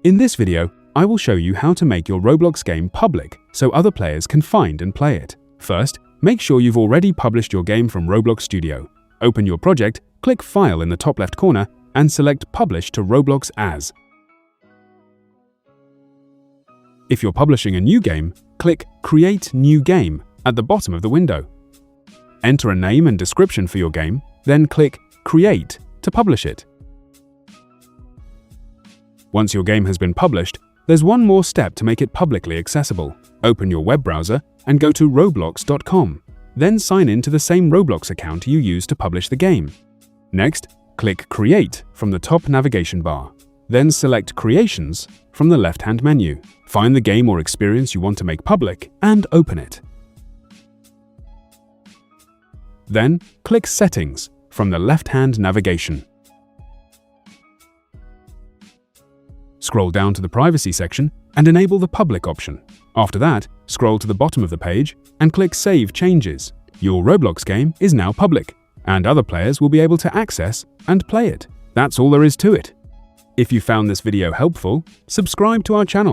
In this video, I will show you how to make your Roblox game public so other players can find and play it. First, make sure you've already published your game from Roblox Studio. Open your project, click File in the top left corner, and select Publish to Roblox As. If you're publishing a new game, click Create New Game at the bottom of the window. Enter a name and description for your game, then click Create to publish it. Once your game has been published, there's one more step to make it publicly accessible. Open your web browser and go to roblox.com. Then sign in to the same Roblox account you used to publish the game. Next, click Create from the top navigation bar. Then select Creations from the left-hand menu. Find the game or experience you want to make public and open it. Then, click Settings from the left-hand navigation. Scroll down to the Privacy section and enable the Public option. After that, scroll to the bottom of the page and click Save Changes. Your Roblox game is now public, and other players will be able to access and play it. That's all there is to it. If you found this video helpful, subscribe to our channel.